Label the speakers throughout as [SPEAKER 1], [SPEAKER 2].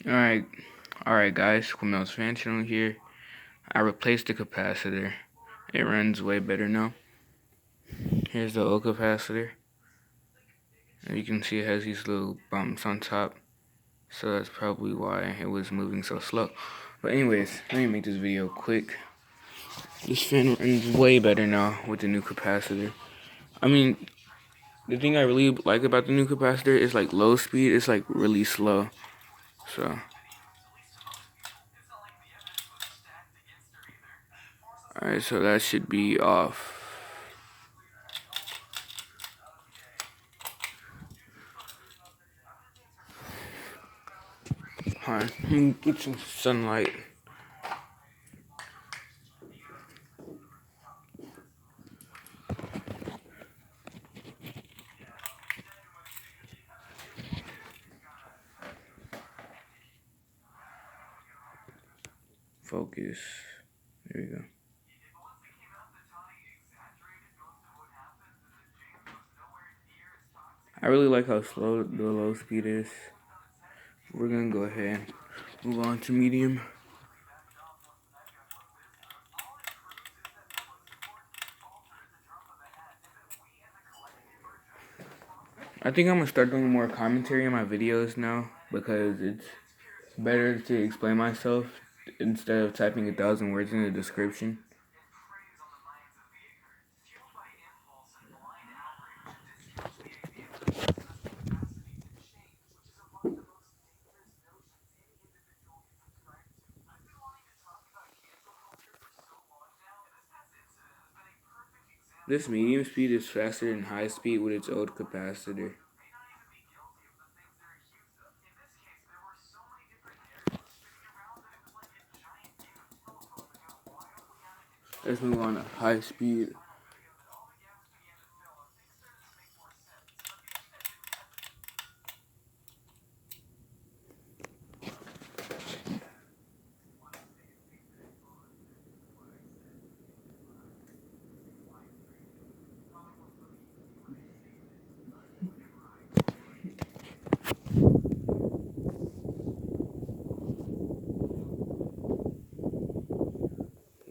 [SPEAKER 1] Alright guys, Quimels Fan Channel here. I replaced the capacitor. It runs way better now. Here's the old capacitor. And you can see it has these little bumps on top. So that's probably why it was moving so slow. But anyways, let me make this video quick. This fan runs way better now with the new capacitor. I mean, the thing I really like about the new capacitor is like low speed, it's like really slow. So alright, so that should be off. Alright, let me get some sunlight. Focus. There we go. I really like how slow the low speed is. We're gonna go ahead and move on to medium. I think I'm gonna start doing more commentary in my videos now because it's better to explain myself instead of typing 1,000 words in the description. This medium speed is faster than high speed with its old capacitor. Let's move on to high speed.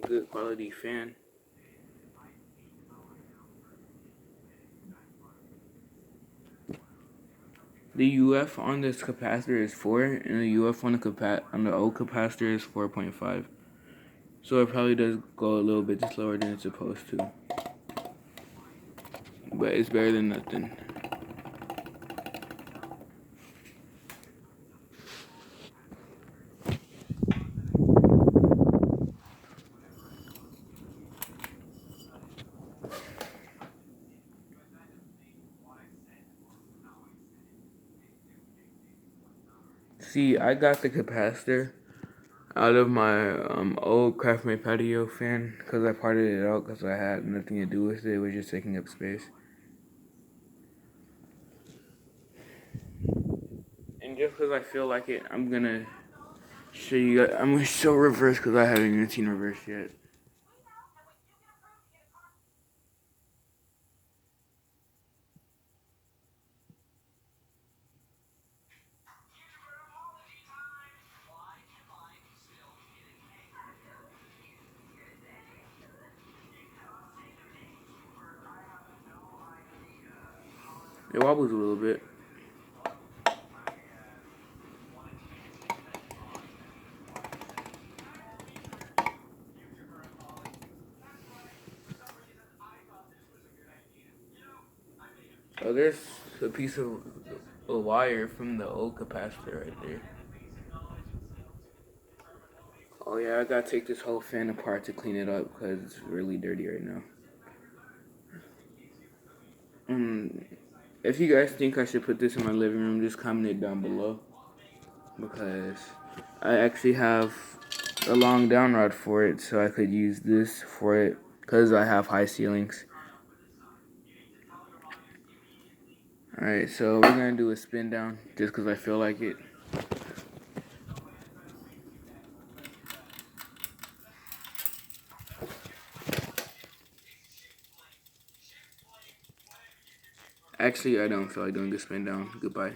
[SPEAKER 1] Good quality fan. The UF on this capacitor is 4, and the UF on the old capacitor is 4.5. So it probably does go a little bit slower than it's supposed to. But it's better than nothing. See, I got the capacitor out of my old Craftmate patio fan because I parted it out because I had nothing to do with it. It was just taking up space. And just because I feel like it, I'm gonna show you guys. I'm gonna show reverse because I haven't even seen reverse yet. It wobbles a little bit. Oh, there's a piece of a wire from the old capacitor right there. Oh yeah, I gotta take this whole fan apart to clean it up because it's really dirty right now. If you guys think I should put this in my living room, just comment it down below. Because I actually have a long down rod for it, so I could use this for it because I have high ceilings. Alright, so we're gonna do a spin down just because I feel like it. Actually, I don't feel like doing a spin down. Goodbye.